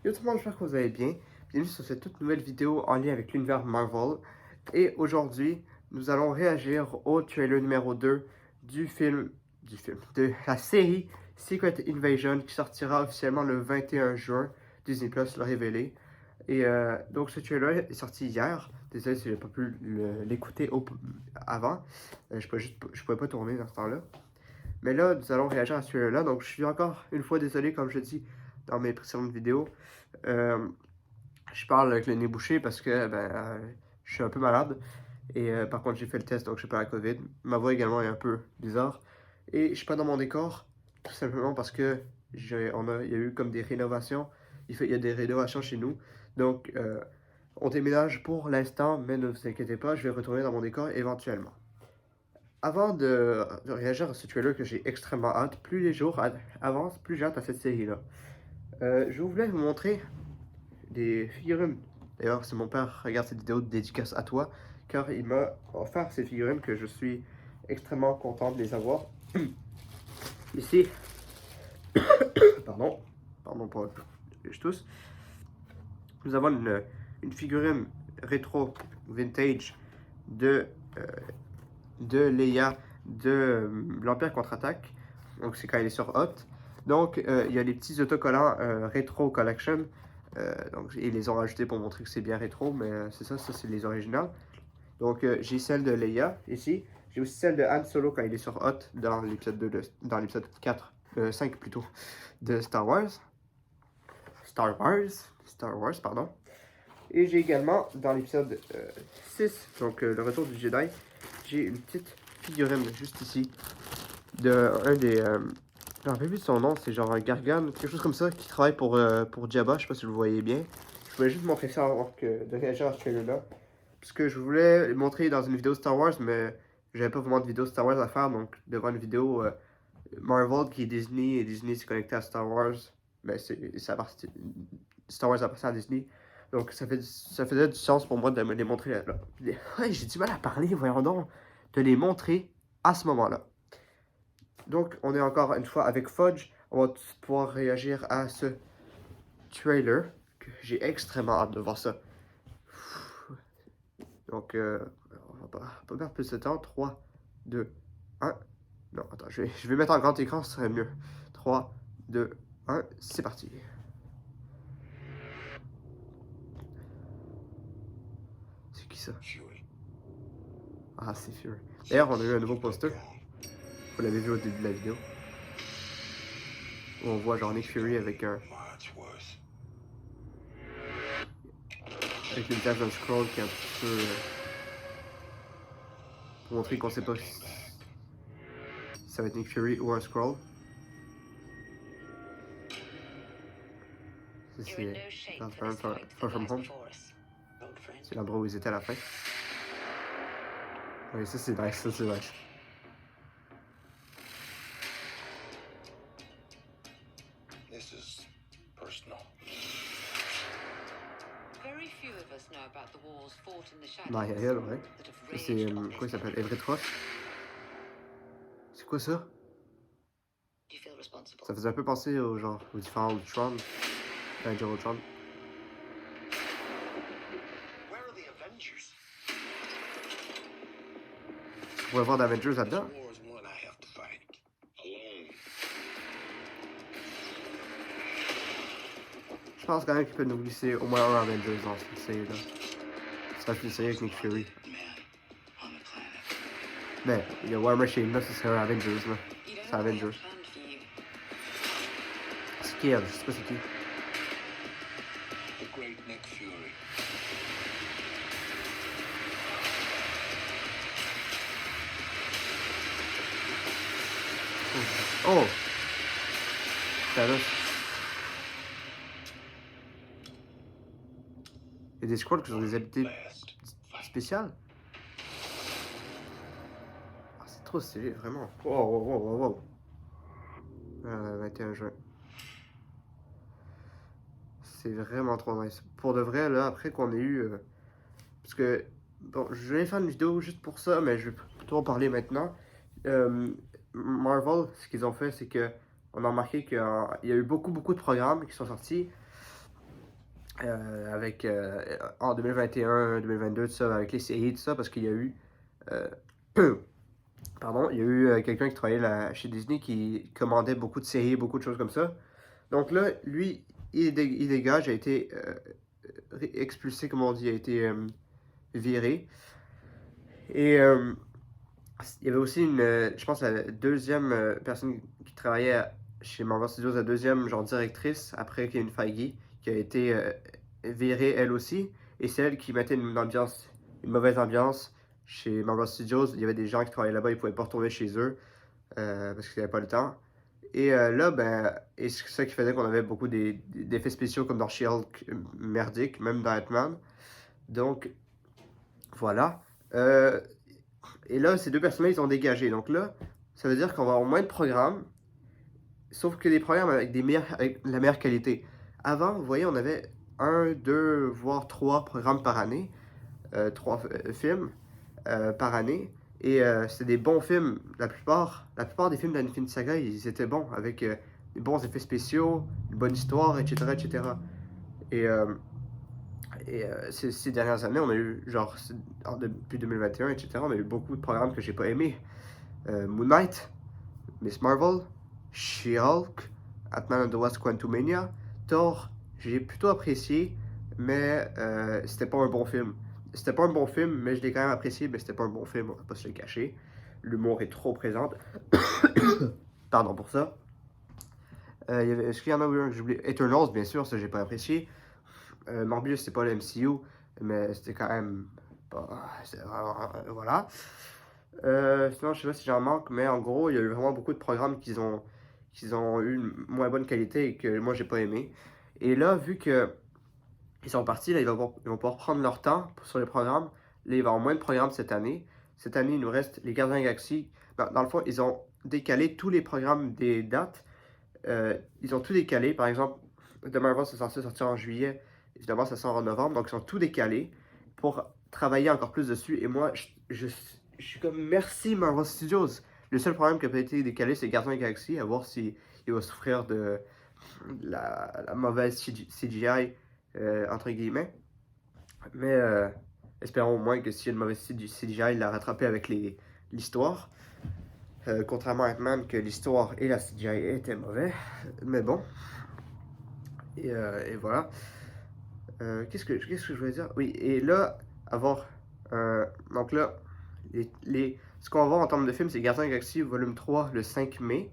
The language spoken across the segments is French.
Yo tout le monde, j'espère que vous allez bien. Bienvenue sur cette toute nouvelle vidéo en lien avec l'univers Marvel. Et aujourd'hui, nous allons réagir au trailer numéro 2 de la série Secret Invasion qui sortira officiellement le 21 juin. Disney Plus l'a révélé. Et donc ce trailer est sorti hier. Désolé si j'ai pas pu l'écouter avant. Je pouvais pas tourner dans ce temps-là. Mais là, nous allons réagir à ce trailer-là. Donc je suis encore une fois désolé, comme je dis dans mes précédentes vidéos. Je parle avec le nez bouché parce que je suis un peu malade. Et par contre, j'ai fait le test, donc je n'ai pas la COVID. Ma voix également est un peu bizarre. Et je suis pas dans mon décor, tout simplement parce que il y a eu comme des rénovations. Il y a des rénovations chez nous. Donc, on déménage pour l'instant, mais ne vous inquiétez pas, je vais retourner dans mon décor éventuellement. Avant de réagir à ce trailer que j'ai extrêmement hâte, plus les jours avancent, plus j'ai hâte à cette série-là. Je voulais vous montrer des figurines. D'ailleurs, si mon père regarde cette vidéo de dédicace à toi, car il m'a offert ces figurines que je suis extrêmement content de les avoir. Ici, pardon pour je tousse. Nous avons une figurine rétro vintage de Leia de l'Empire contre-attaque. Donc c'est quand elle est sur Hot. Donc il y a les petits autocollants Retro Collection. Donc, ils les ont rajoutés pour montrer que c'est bien rétro, mais c'est ça c'est les originales. Donc j'ai celle de Leia ici. J'ai aussi celle de Han Solo quand il est sur Hot dans l'épisode 2 dans l'épisode 4, 5 plutôt, de Star Wars. Star Wars, pardon. Et j'ai également dans l'épisode 6, donc le retour du Jedi, j'ai une petite figurine juste ici de un des. Je me rappelle plus de son nom, c'est genre un Gargan, quelque chose comme ça, qui travaille pour Jabba, je sais pas si vous le voyez bien. Je voulais juste montrer ça avant de réagir à ce trailer-là. Parce que je voulais le montrer dans une vidéo Star Wars, mais j'avais pas vraiment de vidéo Star Wars à faire, donc devant une vidéo Marvel qui est Disney, et Disney s'est connecté à Star Wars, ben Star Wars appartient à Disney. Donc ça faisait du sens pour moi de me les montrer là. Ouais, j'ai du mal à parler, voyons donc, de les montrer à ce moment-là. Donc on est encore une fois avec Fudge, on va pouvoir réagir à ce trailer, que j'ai extrêmement hâte de voir ça. Donc on va pas perdre plus de temps, 3, 2, 1, non attends, je vais mettre en grand écran, ce serait mieux. 3, 2, 1, c'est parti. C'est qui ça? Ah, c'est Fury. D'ailleurs, on a eu un nouveau poster. Vous l'avez vu au début de la vidéo. Où on voit genre Nick Fury avec un... Avec le visage d'un scroll qui est un petit peu... pour montrer qu'on sait pas si ça va être Nick Fury ou un scroll. Ça c'est dans Far From Home. C'est l'endroit où ils étaient à la fin. Oui, ça c'est nice, ça c'est nice. Maria Hill, ouais. C'est quoi il s'appelle? Everett Ross? C'est quoi ça? Ça faisait un peu penser au genre aux différents Ultron. Danger Ultron. On pourrait voir d'Avengers là-dedans. Je pense quand même qu'il peut nous glisser au moins un Avengers dans cette série-là. Ce serait plus série avec Nick Fury. Mais il y a War Machine là, ce serait un Avengers là. C'est Avengers. C'est qui elle? Je sais pas c'est qui. Oh! Thanos. Il y a des Skrulls qui ont des habiletés spéciales. Ah, c'est trop stylé, vraiment. Wow. 21 juin. C'est vraiment trop nice. Pour de vrai, là, après qu'on ait eu... parce que, bon, je vais faire une vidéo juste pour ça, mais je vais plutôt en parler maintenant. Marvel, ce qu'ils ont fait, c'est que on a remarqué qu'il y a eu beaucoup de programmes qui sont sortis. avec en 2021, 2022, tout ça, avec les séries, tout ça, parce qu'il y a eu, euh, pardon, il y a eu quelqu'un qui travaillait chez Disney qui commandait beaucoup de séries, beaucoup de choses comme ça. Donc là, lui, il dégage, a été expulsé, comme on dit, a été viré. Et il y avait aussi je pense, la deuxième personne qui travaillait chez Marvel Studios, la deuxième genre directrice après Kevin Feige, qui a été virée elle aussi. Et c'est elle qui mettait une mauvaise ambiance chez Marvel Studios. Il y avait des gens qui travaillaient là-bas, ils ne pouvaient pas retourner chez eux parce qu'ils n'avaient pas le temps. Et là, ben, et c'est ça qui faisait qu'on avait beaucoup d'effets spéciaux comme dans She-Hulk merdique, même dans Ant-Man. Donc, voilà. Et là, ces deux personnes-là, ils ont dégagé. Donc là, ça veut dire qu'on va avoir moins de programmes, sauf que des programmes avec, avec la meilleure qualité. Avant, vous voyez, on avait un, deux, voire trois programmes par année, trois films par année. Et c'était des bons films. La plupart des films d'Infinity Saga, ils étaient bons, avec des bons effets spéciaux, une bonne histoire, etc. etc. Et, ces dernières années, on a eu, genre, depuis 2021, etc., on a eu beaucoup de programmes que j'ai pas aimés. Moon Knight, Miss Marvel, She-Hulk, Ant-Man and the Wasp Quantumania, Thor, j'ai plutôt apprécié, mais c'était pas un bon film. C'était pas un bon film, mais je l'ai quand même apprécié, mais c'était pas un bon film, on va pas se le cacher. L'humour est trop présent. Pardon pour ça. Est-ce qu'il y en a un que j'ai oublié? Eternals, bien sûr, ça j'ai pas apprécié. Morbius, c'est pas le MCU, mais c'était quand même pas. Voilà. Sinon, je sais pas si j'en manque, mais en gros, il y a eu vraiment beaucoup de programmes qu'ils ont eu une moins bonne qualité et que moi j'ai pas aimé. Et là, vu que ils sont partis, là, ils vont pouvoir prendre leur temps sur les programmes. Là, il va y avoir moins de programmes cette année. Cette année, il nous reste les Gardiens de la Galaxie. Dans le fond, ils ont décalé tous les programmes des dates. Ils ont tout décalé. Par exemple, The Marvel, c'est censé sortir en juillet. Évidemment, ça sort en novembre. Donc, ils ont tout décalé pour travailler encore plus dessus. Et moi, je suis comme merci Marvel Studios. Le seul problème qui a pas été décalé, c'est Gardiens de la Galaxie. À voir s'il va souffrir de la mauvaise CGI, entre guillemets. Mais espérons au moins que s'il y a une mauvaise CGI, il l'a rattrapé avec l'histoire. Contrairement à Ant-Man, que l'histoire et la CGI étaient mauvais. Mais bon. Et voilà. Qu'est-ce que je voulais dire? Oui, et là, avoir. Donc là, ce qu'on va voir en termes de films, c'est Guardians of the Galaxy volume 3 le 5 mai.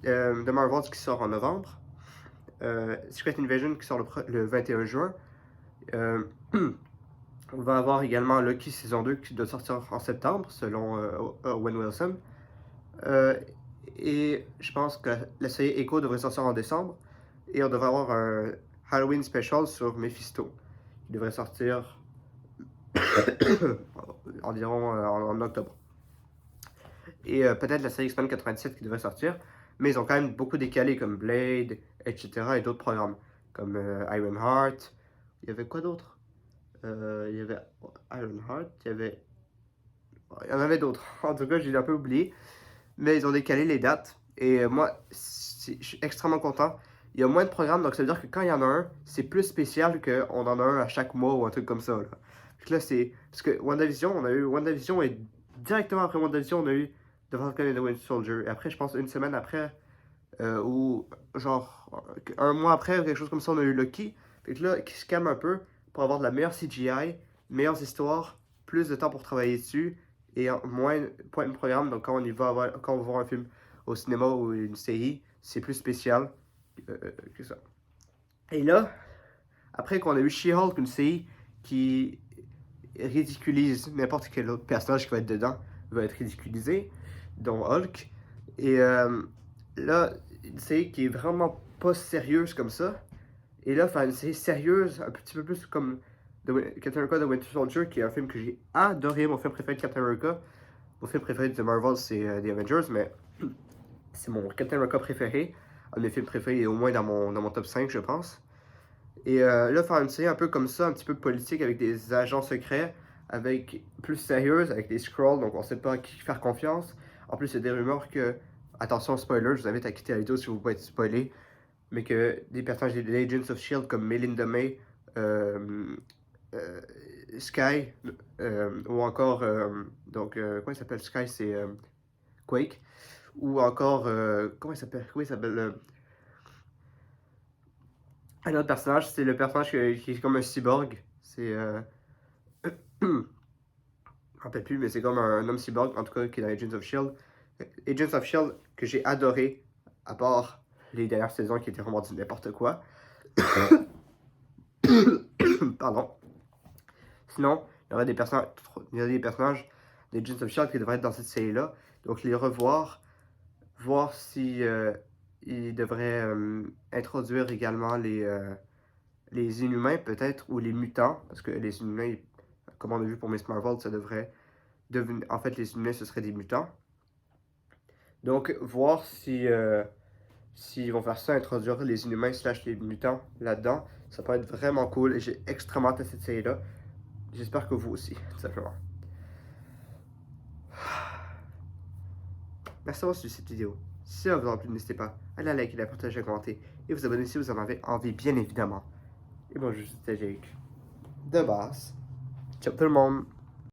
The Marvels qui sort en novembre. Secret Invasion qui sort le 21 juin. On va avoir également Loki saison 2 qui doit sortir en septembre, selon Owen Wilson. Et je pense que la série Echo devrait sortir en décembre. Et on devrait avoir un Halloween special sur Mephisto. Il devrait sortir environ en octobre. Et peut-être la série X-Men 97 qui devrait sortir. Mais ils ont quand même beaucoup décalé, comme Blade, etc. et d'autres programmes, comme Ironheart. Il y avait quoi d'autre? Il y avait Ironheart, il y en avait d'autres. En tout cas, j'ai un peu oublié. Mais ils ont décalé les dates. Et moi, je suis extrêmement content. Il y a moins de programmes, donc ça veut dire que quand il y en a un, c'est plus spécial qu'on en a un à chaque mois ou un truc comme ça. Là. Donc là, c'est. Parce que WandaVision, on a eu WandaVision et directement après WandaVision, on a eu The Falcon and the Winter Soldier. Et après, je pense une semaine après, ou genre un mois après, quelque chose comme ça, on a eu Loki. Donc là, qui se calme un peu pour avoir de la meilleure CGI, meilleures histoires, plus de temps pour travailler dessus et moins point de programme. Donc quand quand on va voir un film au cinéma ou une série, c'est plus spécial que ça. Et là, après qu'on a eu She-Hulk, une série qui ridiculise n'importe quel autre personnage qui va être dedans, va être ridiculisé, dont Hulk. Et là, une série qui est vraiment pas sérieuse comme ça. Et là, faire une série sérieuse, un petit peu plus comme Captain America The Winter Soldier, qui est un film que j'ai adoré, mon film préféré de Captain America. Mon film préféré de Marvel, c'est The Avengers, mais c'est mon Captain America préféré. Un de mes films préférés, au moins dans mon top 5, je pense. Et là, faire une série un peu comme ça, un petit peu politique, avec des agents secrets, avec plus sérieuse, avec des scrolls, donc on sait pas à qui faire confiance. En plus, il y a des rumeurs que, attention spoiler, je vous invite à quitter la vidéo si vous ne pouvez être spoilé, mais que des personnages des Agents of S.H.I.E.L.D. comme Melinda May euh, Sky, ou encore, comment il s'appelle Sky, c'est Quake, ou encore, comment il s'appelle un autre personnage, c'est le personnage qui est comme un cyborg, c'est, je me rappelle plus, mais c'est comme un homme cyborg, en tout cas, qui est dans Agents of S.H.I.E.L.D. Agents of S.H.I.E.L.D. que j'ai adoré, à part les dernières saisons qui étaient vraiment du n'importe quoi. Pardon. Sinon, il y aurait des personnages des Agents of S.H.I.E.L.D. qui devraient être dans cette série-là. Donc, les revoir, voir si ils devraient introduire également les Inhumains, peut-être, ou les mutants, parce que les Inhumains, comme on a vu pour Miss Marvel, ça devrait devenir. En fait, les Inhumains, ce seraient des mutants. Donc, voir si. S'ils vont faire ça, introduire les Inhumains slash les mutants là-dedans, ça peut être vraiment cool et j'ai extrêmement hâte à cette série-là. J'espère que vous aussi, tout simplement. Merci d'avoir suivi cette vidéo. Si ça vous a plu, n'hésitez pas à la liker, la partager, à commenter et vous abonner si vous en avez envie, bien évidemment. Et bon, je suis Jake de base. Ciao tout le monde!